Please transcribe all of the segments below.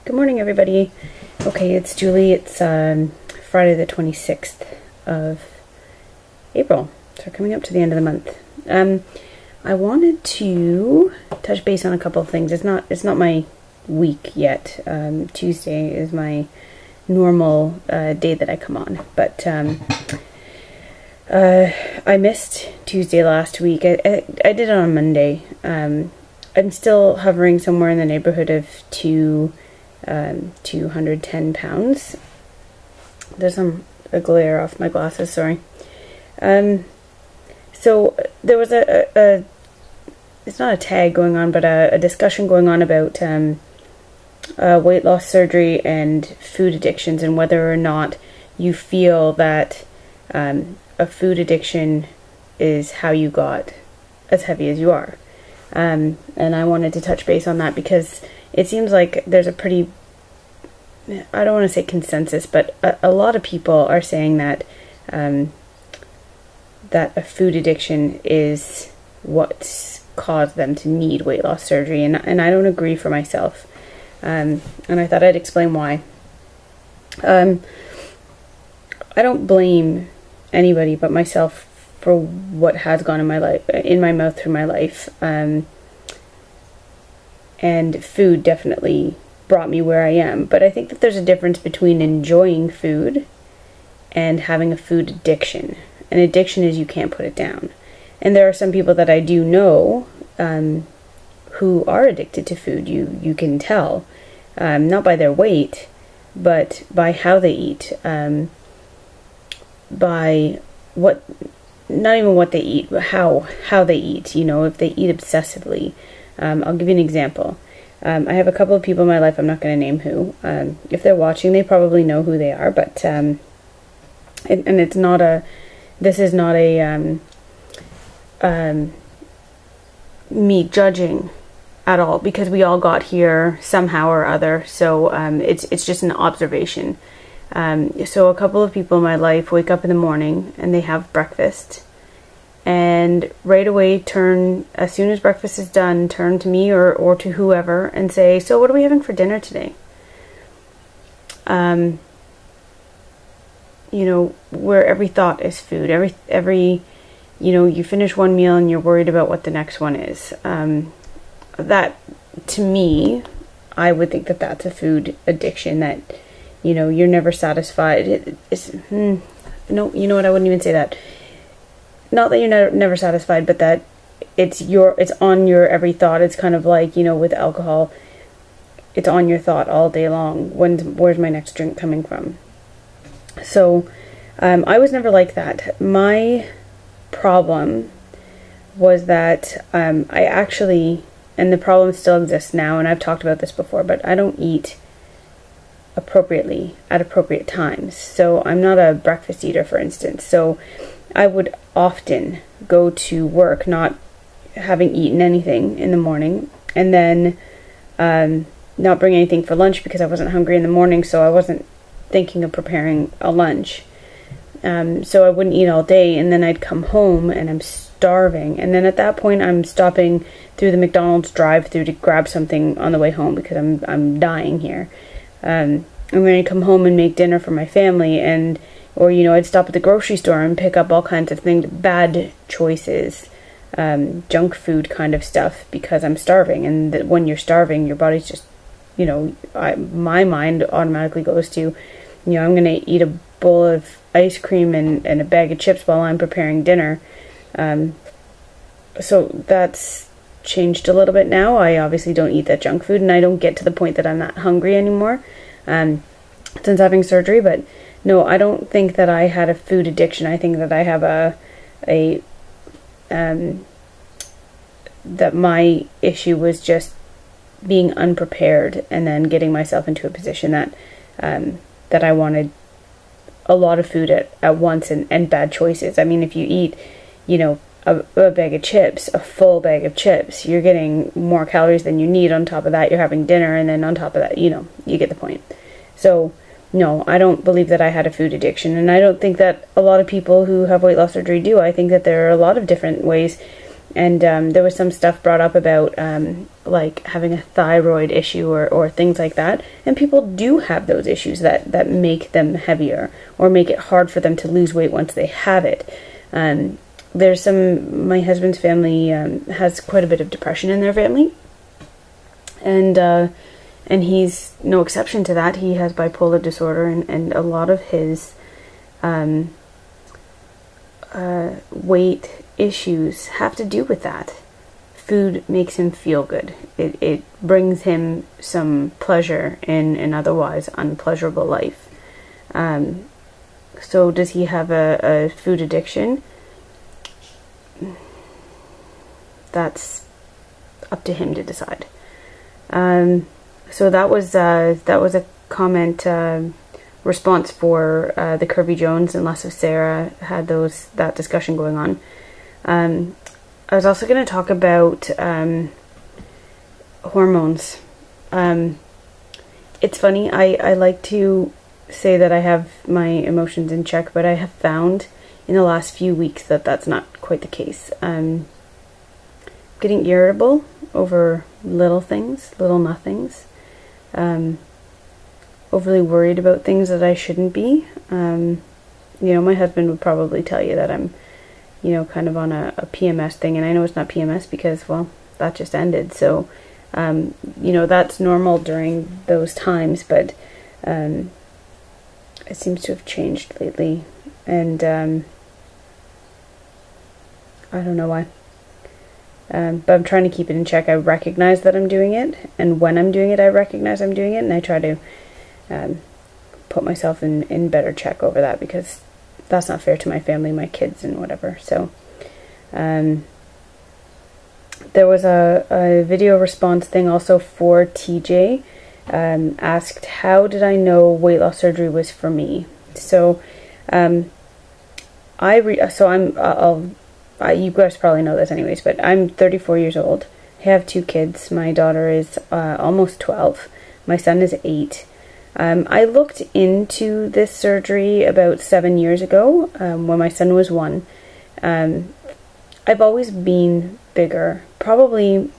Good morning, everybody. Okay, it's Julie. It's Friday the 26th of April, so we're coming up to the end of the month. I wanted to touch base on a couple of things. It's not my week yet. Tuesday is my normal day that I come on, but I missed Tuesday last week. I did it on Monday. I'm still hovering somewhere in the neighborhood of 210 pounds. There's a glare off my glasses, sorry. So there was it's not a tag going on, but a discussion going on about weight loss surgery and food addictions, and whether or not you feel that a food addiction is how you got as heavy as you are. And I wanted to touch base on that because it seems like there's a pretty, I don't want to say consensus, but a lot of people are saying that that a food addiction is what's caused them to need weight loss surgery, and I don't agree for myself. And I thought I'd explain why. I don't blame anybody but myself for what has gone in my mouth through my life. And food definitely brought me where I am. But I think that there's a difference between enjoying food and having a food addiction. An addiction is you can't put it down. And there are some people that I do know who are addicted to food. You can tell, not by their weight, but by how they eat, by what, not even what they eat, but how they eat. You know, if they eat obsessively. I'll give you an example. I have a couple of people in my life, I'm not going to name who. If they're watching, they probably know who they are, but and it's not a, this is not a me judging at all, because we all got here somehow or other. So it's just an observation. So a couple of people in my life wake up in the morning and they have breakfast, and right away as soon as breakfast is done, turn to me or to whoever and say, so what are we having for dinner today? You know, where every thought is food. Every you know, you finish one meal and you're worried about what the next one is. That, to me, I would think that that's a food addiction, that, you know, you're never satisfied. No, you know what, I wouldn't even say that. Not that you're never satisfied, but that it's on your every thought. It's kind of like, you know, with alcohol, it's on your thought all day long. Where's my next drink coming from? So, I was never like that. My problem was that I actually, and the problem still exists now, and I've talked about this before, but I don't eat appropriately at appropriate times. So I'm not a breakfast eater, for instance. So I would often go to work not having eaten anything in the morning, and then not bring anything for lunch because I wasn't hungry in the morning, so I wasn't thinking of preparing a lunch. So I wouldn't eat all day, and then I'd come home and I'm starving, and then at that point I'm stopping through the McDonald's drive-thru to grab something on the way home because I'm dying here. And then I'd come home and make dinner for my family, or you know, I'd stop at the grocery store and pick up all kinds of things, bad choices, junk food kind of stuff, because I'm starving. And that when you're starving, your body's just, you know, my mind automatically goes to, you know, I'm gonna eat a bowl of ice cream and a bag of chips while I'm preparing dinner. So that's changed a little bit now. I obviously don't eat that junk food, and I don't get to the point that I'm not hungry anymore since having surgery. But no, I don't think that I had a food addiction. I think that I have that my issue was just being unprepared, and then getting myself into a position that that I wanted a lot of food at once, and bad choices. I mean, if you eat, you know, a bag of chips, a full bag of chips, you're getting more calories than you need. On top of that, you're having dinner, and then on top of that, you know, you get the point. So no, I don't believe that I had a food addiction, and I don't think that a lot of people who have weight loss surgery do. I think that there are a lot of different ways And there was some stuff brought up about like having a thyroid issue or things like that. And people do have those issues that make them heavier or make it hard for them to lose weight once they have it. There's my husband's family has quite a bit of depression in their family. And he's no exception to that. He has bipolar disorder, and a lot of his weight issues have to do with that. Food makes him feel good. It brings him some pleasure in an otherwise unpleasurable life. So does he have a food addiction? That's up to him to decide. So that was a comment response for the Curvy Jones and Less of Sarah had that discussion going on. I was also going to talk about hormones. It's funny, I like to say that I have my emotions in check, but I have found in the last few weeks that that's not quite the case. Getting irritable over little things, little nothings. Overly worried about things that I shouldn't be. My husband would probably tell you that I'm, kind of on a PMS thing, and I know it's not PMS because, well, that just ended. So, that's normal during those times, but it seems to have changed lately, and I don't know why. But I'm trying to keep it in check. I recognize that I'm doing it, and when I'm doing it, I recognize I'm doing it, and I try to put myself in better check over that, because that's not fair to my family, my kids, and whatever. So there was a video response thing also for TJ. Asked, how did I know weight loss surgery was for me? So you guys probably know this anyways, but I'm 34 years old. I have 2 kids. My daughter is almost 12. My son is 8. I looked into this surgery about 7 years ago when my son was 1. I've always been bigger. Probably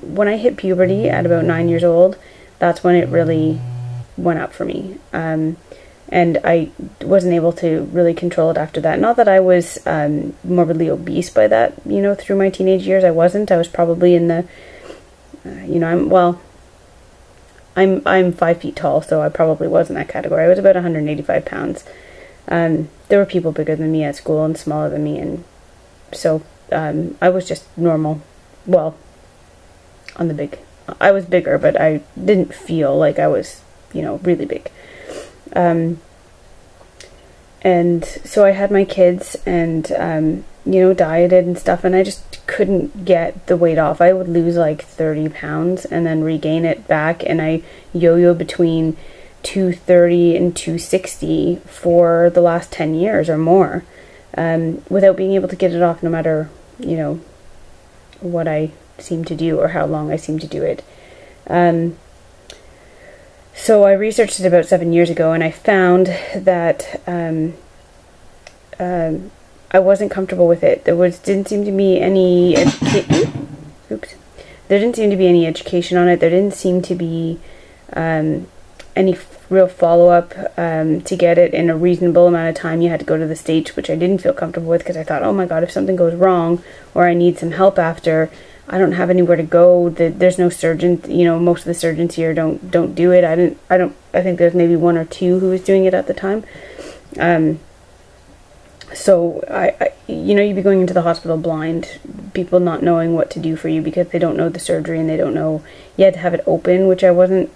when I hit puberty at about 9 years old, that's when it really went up for me. And I wasn't able to really control it after that. Not that I was morbidly obese by that, through my teenage years. I wasn't. I was probably in the, I'm 5 feet tall, so I probably was in that category. I was about 185 pounds. There were people bigger than me at school and smaller than me, and so I was just normal. Well, I was bigger, but I didn't feel like I was, really big. And so I had my kids and, dieted and stuff, and I just couldn't get the weight off. I would lose like 30 pounds and then regain it back, and I yo-yo between 230 and 260 for the last 10 years or more, without being able to get it off, no matter, what I seem to do or how long I seem to do it. So I researched it about 7 years ago, and I found that I wasn't comfortable with it. There didn't seem to be any education on it. There didn't seem to be any real follow-up to get it in a reasonable amount of time. You had to go to the States, which I didn't feel comfortable with, because I thought, oh my god, if something goes wrong or I need some help after, I don't have anywhere to go. There's no surgeon. Most of the surgeons here don't do it. I think there's maybe 1 or 2 who was doing it at the time. So you'd be going into the hospital blind, people not knowing what to do for you because they don't know the surgery and they don't know. You had to have it open, which I wasn't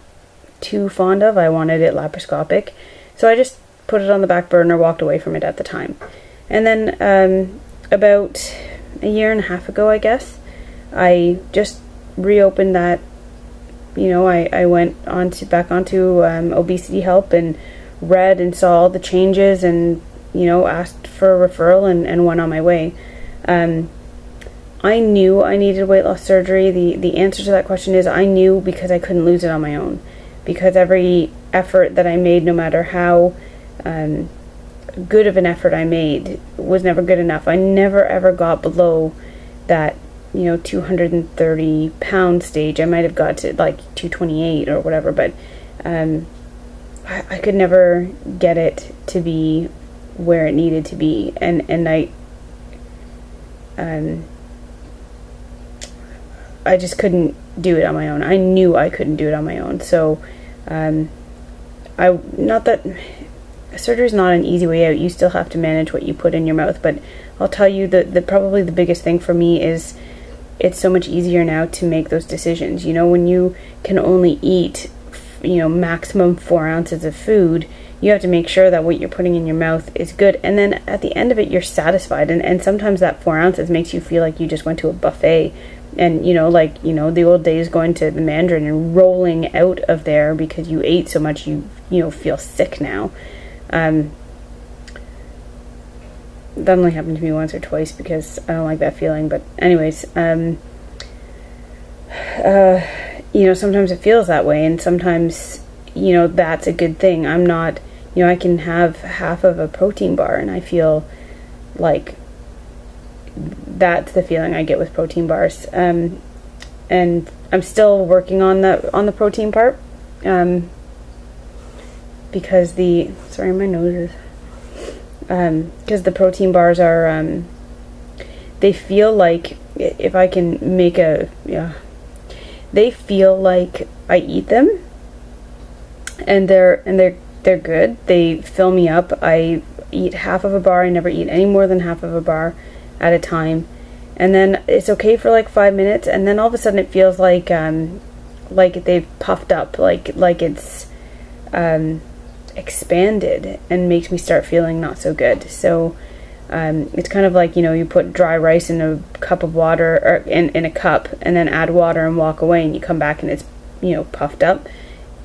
too fond of. I wanted it laparoscopic, so I just put it on the back burner, walked away from it at the time. And then about a year and a half ago, I guess, I just reopened that. I went back onto Obesity Help and read and saw all the changes and asked for a referral and went on my way. I knew I needed weight loss surgery. The answer to that question is I knew, because I couldn't lose it on my own. Because every effort that I made, no matter how good of an effort I made, was never good enough. I never ever got below that you know, 230 pound stage. I might have got to like 228 or whatever, but I could never get it to be where it needed to be, and I just couldn't do it on my own. I knew I couldn't do it on my own. So not that surgery is not an easy way out. You still have to manage what you put in your mouth, but I'll tell you that probably the biggest thing for me is it's so much easier now to make those decisions. You know, when you can only eat, you know, maximum 4 ounces of food, you have to make sure that what you're putting in your mouth is good, and then at the end of it you're satisfied, and sometimes that 4 ounces makes you feel like you just went to a buffet, and you know, like, you know, the old days going to the Mandarin and rolling out of there because you ate so much you know, feel sick now. That only happened to me once or twice because I don't like that feeling, but anyways, you know, sometimes it feels that way, and sometimes, you know, that's a good thing. I'm not, you know, I can have half of a protein bar and I feel like that's the feeling I get with protein bars. And I'm still working on the protein part, because sorry, my nose is, because the protein bars are, they feel like, if I can make they feel like I eat them, and they're good. They fill me up. I eat half of a bar. I never eat any more than half of a bar at a time, and then it's okay for like 5 minutes, and then all of a sudden it feels like they've puffed up, like it's expanded, and makes me start feeling not so good. So it's kind of like, you know, you put dry rice in a cup of water, or in a cup, and then add water and walk away, and you come back and it's, you know, puffed up.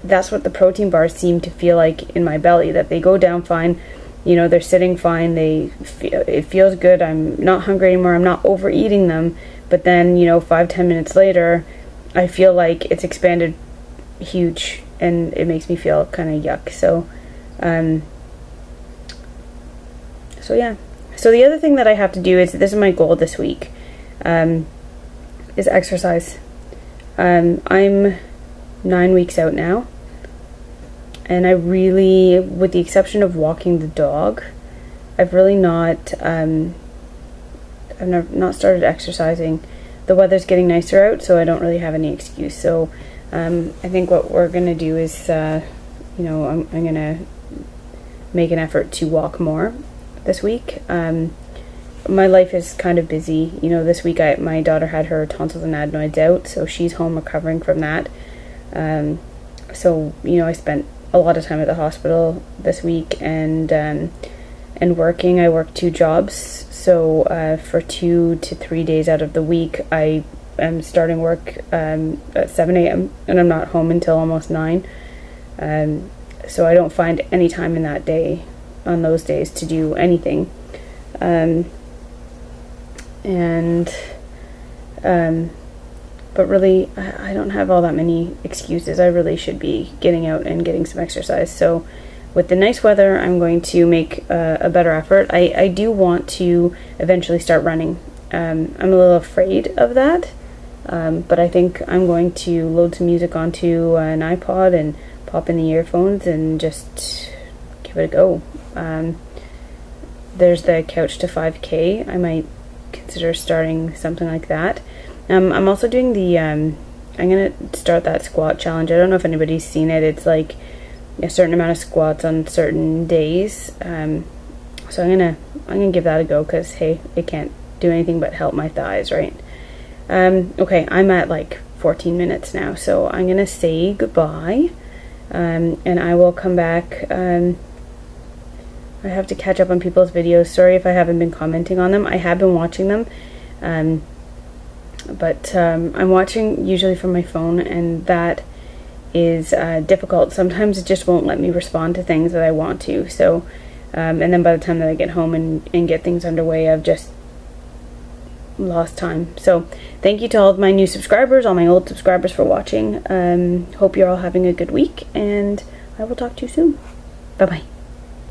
That's what the protein bars seem to feel like in my belly, that they go down fine, you know, they're sitting fine, it feels good, I'm not hungry anymore, I'm not overeating them, but then, you know, 5-10 minutes later, I feel like it's expanded huge, and it makes me feel kind of yuck. So yeah. So the other thing that I have to do is, this is my goal this week, is exercise. I'm 9 weeks out now, and I really, with the exception of walking the dog, I've really not, I've not started exercising. The weather's getting nicer out, so I don't really have any excuse. So I think what we're gonna do is, you know, I'm gonna make an effort to walk more this week. My life is kind of busy. You know, this week my daughter had her tonsils and adenoids out, so she's home recovering from that. So, you know, I spent a lot of time at the hospital this week, and working. I work 2 jobs, so for 2 to 3 days out of the week I am starting work at 7 a.m. and I'm not home until almost 9. So I don't find any time in that day, on those days, to do anything. But really, I don't have all that many excuses. I really should be getting out and getting some exercise. So with the nice weather, I'm going to make a better effort. I do want to eventually start running. I'm a little afraid of that, but I think I'm going to load some music onto an iPod and pop in the earphones and just give it a go. There's the Couch to 5K. I might consider starting something like that. I'm also doing the, I'm going to start that squat challenge. I don't know if anybody's seen it. It's like a certain amount of squats on certain days. So I'm gonna give that a go, because hey, it can't do anything but help my thighs, right? Okay, I'm at like 14 minutes now, so I'm gonna say goodbye, and I will come back. I have to catch up on people's videos. Sorry if I haven't been commenting on them. I have been watching them, but I'm watching usually from my phone, and that is difficult. Sometimes it just won't let me respond to things that I want to. So, and then by the time that I get home and get things underway, I've just lost time. So thank you to all of my new subscribers, all my old subscribers, for watching. Hope you're all having a good week, and I will talk to you soon. Bye bye.